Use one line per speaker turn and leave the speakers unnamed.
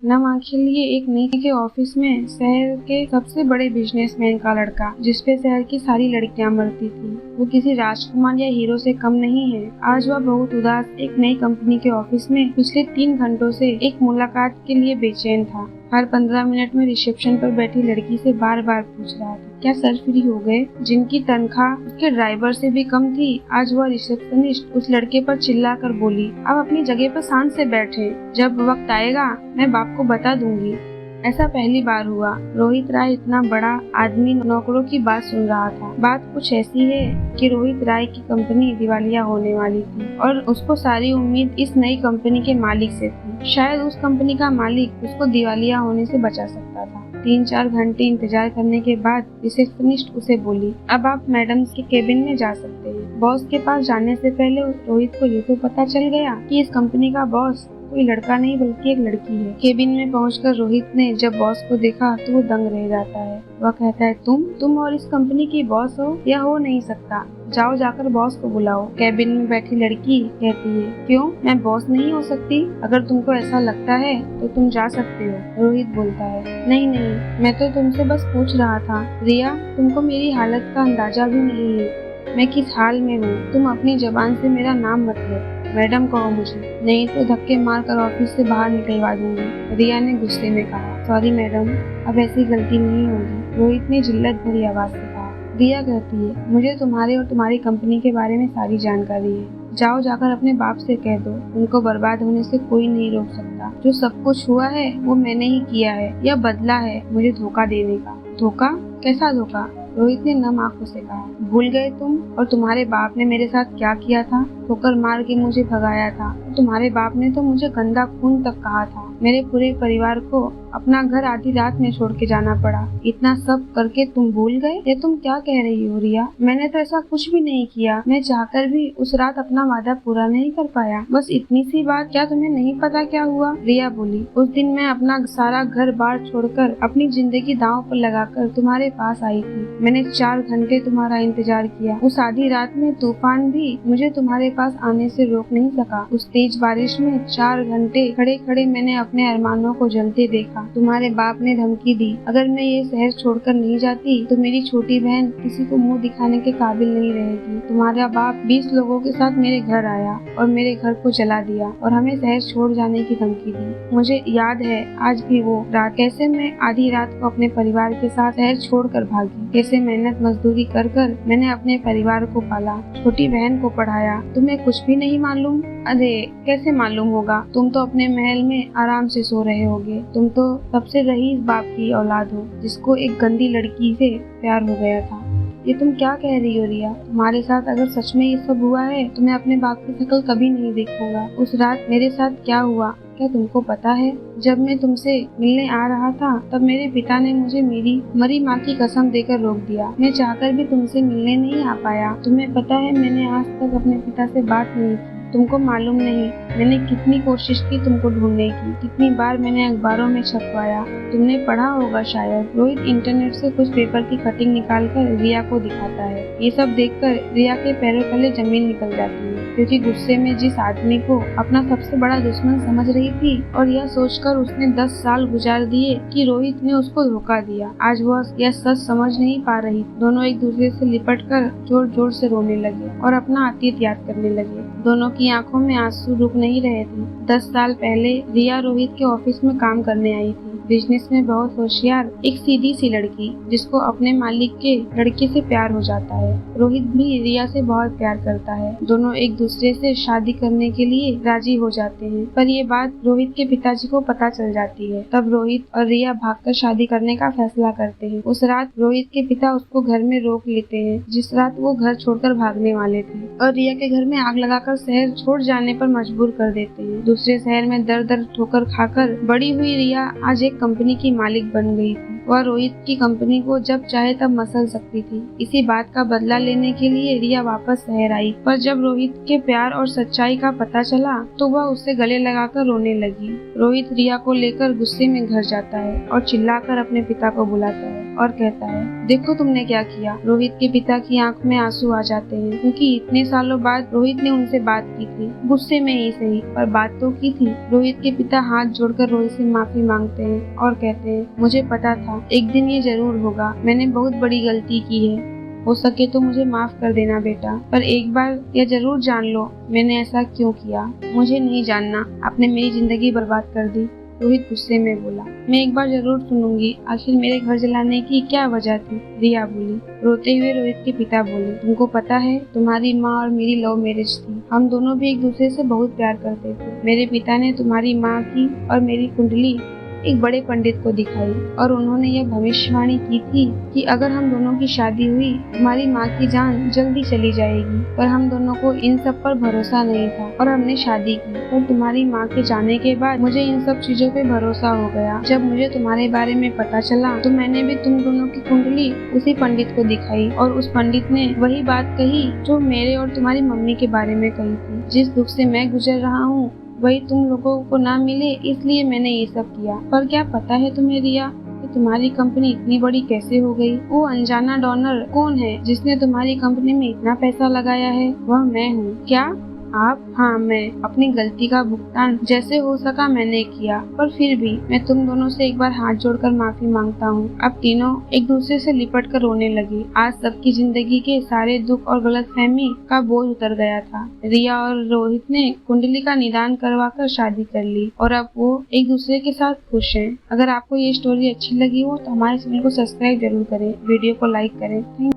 नम आंखें लिए एक नई के ऑफिस में शहर के सबसे बड़े बिजनेसमैन का लड़का, जिसपे शहर की सारी लड़कियां मरती थी, वो किसी राजकुमार या हीरो से कम नहीं है। आज वह बहुत उदास एक नई कंपनी के ऑफिस में पिछले 3 घंटों से एक मुलाकात के लिए बेचैन था। हर 15 मिनट में रिसेप्शन पर बैठी लड़की से बार बार पूछ रहा था, क्या सर फ्री हो गए? जिनकी तनख्वाह उसके ड्राइवर से भी कम थी, आज वह रिसेप्शनिस्ट उस लड़के पर चिल्लाकर बोली, अब अपनी जगह पर शांत से बैठे, जब वक्त आएगा मैं बाप को बता दूंगी। ऐसा पहली बार हुआ। रोहित राय इतना बड़ा आदमी नौकरों की बात सुन रहा था। बात कुछ ऐसी है कि रोहित राय की कंपनी दिवालिया होने वाली थी और उसको सारी उम्मीद इस नई कंपनी के मालिक से थी। शायद उस कंपनी का मालिक उसको दिवालिया होने से बचा सकता था। 3-4 घंटे इंतजार करने के बाद रिसेप्शनिस्ट उसे बोली, अब आप मैडम के केबिन में जा सकते हैं। बॉस के पास जाने से पहले रोहित को ये तो पता चल गया कि इस कंपनी का बॉस कोई लड़का नहीं बल्कि एक लड़की है। केबिन में पहुंचकर रोहित ने जब बॉस को देखा तो वो दंग रह जाता है। वह कहता है, तुम और इस कंपनी की बॉस हो? यह हो नहीं सकता, जाओ जाकर बॉस को बुलाओ। केबिन में बैठी लड़की कहती है, क्यों, मैं बॉस नहीं हो सकती? अगर तुमको ऐसा लगता है तो तुम जा सकते हो। रोहित बोलता है, नहीं, मैं तो तुमसे बस पूछ रहा था। रिया, तुमको मेरी हालत का अंदाजा भी नहीं है, मैं किस हाल में हूँ। तुम अपनी जबान से मेरा नाम मत लो, मैडम कहो मुझे, नहीं तो धक्के मारकर ऑफिस से बाहर निकलवा दूंगी। रिया ने गुस्से में कहा, सॉरी मैडम, अब ऐसी गलती नहीं होगी। रोहित ने जिल्लत भरी आवाज से कहा। रिया कहती है, मुझे तुम्हारे और तुम्हारी कंपनी के बारे में सारी जानकारी है, जाओ जाकर अपने बाप से कह दो, उनको बर्बाद होने से कोई नहीं रोक सकता। जो सब कुछ हुआ है वो मैंने ही किया है, यह बदला है मुझे धोखा देने का। धोखा? कैसा धोखा? रोहित ने नम आंखों से कहा, भूल गए तुम और तुम्हारे बाप ने मेरे साथ क्या किया था? ठोकर मार के मुझे भगाया था। तुम्हारे बाप ने तो मुझे गंदा खून तक कहा था। मेरे पूरे परिवार को अपना घर आधी रात में छोड़ के जाना पड़ा। इतना सब करके तुम भूल गए? ये तुम क्या कह रही हो रिया? मैंने तो ऐसा कुछ भी नहीं किया। मैं चाहकर भी उस रात अपना वादा पूरा नहीं कर पाया। बस इतनी सी बात, क्या तुम्हें नहीं पता क्या हुआ? रिया बोली, उस दिन मैं अपना सारा घर बार छोड़कर अपनी जिंदगी दांव पर लगाकर तुम्हारे पास आई थी। मैंने 4 घंटे तुम्हारा इंतजार किया। उस आधी रात में तूफान भी मुझे तुम्हारे पास आने से रोक नहीं सका। उस तेज बारिश में 4 घंटे खड़े खड़े मैंने अपने अरमानों को जलते देखा। तुम्हारे बाप ने धमकी दी, अगर मैं ये शहर छोड़कर नहीं जाती तो मेरी छोटी बहन किसी को मुंह दिखाने के काबिल नहीं रहेगी। तुम्हारा बाप 20 लोगों के साथ मेरे घर आया और मेरे घर को जला दिया और हमें शहर छोड़ जाने की धमकी दी। मुझे याद है आज भी वो रात, कैसे मैं आधी रात को अपने परिवार के साथ शहर छोड़कर भागी, कैसे मेहनत मजदूरी कर कर मैंने अपने परिवार को पाला, छोटी बहन को पढ़ाया। तुम्हें कुछ भी नहीं मालूम? अरे कैसे मालूम होगा, तुम तो अपने महल में आराम से सो रहे होगे। तुम तो सबसे रईस बाप की औलाद हो जिसको एक गंदी लड़की से प्यार हो गया था। ये तुम क्या कह रही हो रिया? तुम्हारे साथ अगर सच में ये सब हुआ है तो मैं अपने बाप की शक्ल कभी नहीं देखूंगा। उस रात मेरे साथ क्या हुआ क्या तुमको पता है? जब मैं तुमसे मिलने आ रहा था तब मेरे पिता ने मुझे मेरी मरी माँ की कसम देकर रोक दिया। मैं चाहकर भी तुमसे मिलने नहीं आ पाया। तुम्हें पता है मैंने आज तक अपने पिता से बात नहीं की। तुमको मालूम नहीं मैंने कितनी कोशिश की तुमको ढूंढने की, कितनी बार मैंने अखबारों में छपवाया। तुमने पढ़ा होगा शायद। रोहित इंटरनेट से कुछ पेपर की कटिंग निकालकर रिया को दिखाता है। ये सब देखकर रिया के पैरों तले जमीन निकल जाती है, क्योंकि गुस्से में जिस आदमी को अपना सबसे बड़ा दुश्मन समझ रही थी और यह सोचकर उसने 10 साल गुजार दिए कि रोहित ने उसको धोखा दिया, आज वह यह सच समझ नहीं पा रही। दोनों एक दूसरे से लिपटकर जोर जोर से रोने लगे और अपना अतीत याद करने लगे। दोनों की आंखों में आंसू रुक नहीं रहे थे। 10 साल पहले रिया रोहित के ऑफिस में काम करने आई थी। बिजनेस में बहुत होशियार, एक सीधी सी लड़की जिसको अपने मालिक के लड़के से प्यार हो जाता है। रोहित भी रिया से बहुत प्यार करता है। दोनों एक दूसरे से शादी करने के लिए राजी हो जाते हैं, पर ये बात रोहित के पिताजी को पता चल जाती है। तब रोहित और रिया भागकर शादी करने का फैसला करते हैं। उस रात रोहित के पिता उसको घर में रोक लेते हैं, जिस रात वो घर छोड़कर भागने वाले थे, और रिया के घर में आग लगाकर शहर छोड़ जाने पर मजबूर कर देते हैं। दूसरे शहर में दर दर ठोकर खाकर बड़ी हुई रिया आज एक कंपनी की मालिक बन गई थी। वह रोहित की कंपनी को जब चाहे तब मसल सकती थी। इसी बात का बदला लेने के लिए रिया वापस शहर आई, पर जब रोहित के प्यार और सच्चाई का पता चला तो वह उससे गले लगाकर रोने लगी। रोहित रिया को लेकर गुस्से में घर जाता है और चिल्लाकर अपने पिता को बुलाता है। और कहता है, देखो तुमने क्या किया। रोहित के पिता की आंख में आंसू आ जाते हैं, क्योंकि इतने सालों बाद रोहित ने उनसे बात की थी, गुस्से में ही सही, पर बात तो की थी। रोहित के पिता हाथ जोड़कर रोहित से माफी मांगते हैं और कहते हैं, मुझे पता था एक दिन ये जरूर होगा, मैंने बहुत बड़ी गलती की है, हो सके तो मुझे माफ कर देना बेटा, पर एक बार यह जरूर जान लो मैंने ऐसा क्यों किया। मुझे नहीं जानना, आपने मेरी जिंदगी बर्बाद कर दी। रोहित गुस्से में बोला, मैं एक बार जरूर सुनूंगी, आखिर मेरे घर जलाने की क्या वजह थी। रिया बोली। रोते हुए रोहित के पिता बोले, तुमको पता है तुम्हारी माँ और मेरी लव मैरिज थी, हम दोनों भी एक दूसरे से बहुत प्यार करते थे। मेरे पिता ने तुम्हारी माँ की और मेरी कुंडली एक बड़े पंडित को दिखाई और उन्होंने यह भविष्यवाणी की थी कि अगर हम दोनों की शादी हुई तुम्हारी माँ की जान जल्दी चली जाएगी, पर हम दोनों को इन सब पर भरोसा नहीं था और हमने शादी की। पर तुम्हारी माँ के जाने के बाद मुझे इन सब चीजों पे भरोसा हो गया। जब मुझे तुम्हारे बारे में पता चला तो मैंने भी तुम दोनों की कुंडली उसी पंडित को दिखाई और उस पंडित ने वही बात कही जो मेरे और तुम्हारी मम्मी के बारे में कही थी। जिस दुख से मैं गुजर रहा हूँ वही तुम लोगों को ना मिले, इसलिए मैंने ये सब किया। पर क्या पता है तुम्हें रिया कि तुम्हारी कंपनी इतनी बड़ी कैसे हो गई? वो अनजाना डोनर कौन है जिसने तुम्हारी कंपनी में इतना पैसा लगाया है? वह मैं हूँ। क्या आप? हाँ मैं। अपनी गलती का भुगतान जैसे हो सका मैंने किया, पर फिर भी मैं तुम दोनों से एक बार हाथ जोड़कर माफी मांगता हूँ। अब तीनों एक दूसरे से लिपट कर रोने लगी। आज सबकी जिंदगी के सारे दुख और गलतफहमी का बोझ उतर गया था। रिया और रोहित ने कुंडली का निदान करवाकर शादी कर ली और अब वो एक दूसरे के साथ खुश हैं। अगर आपको ये स्टोरी अच्छी लगी हो तो हमारे चैनल को सब्सक्राइब जरूर करें, वीडियो को लाइक करें।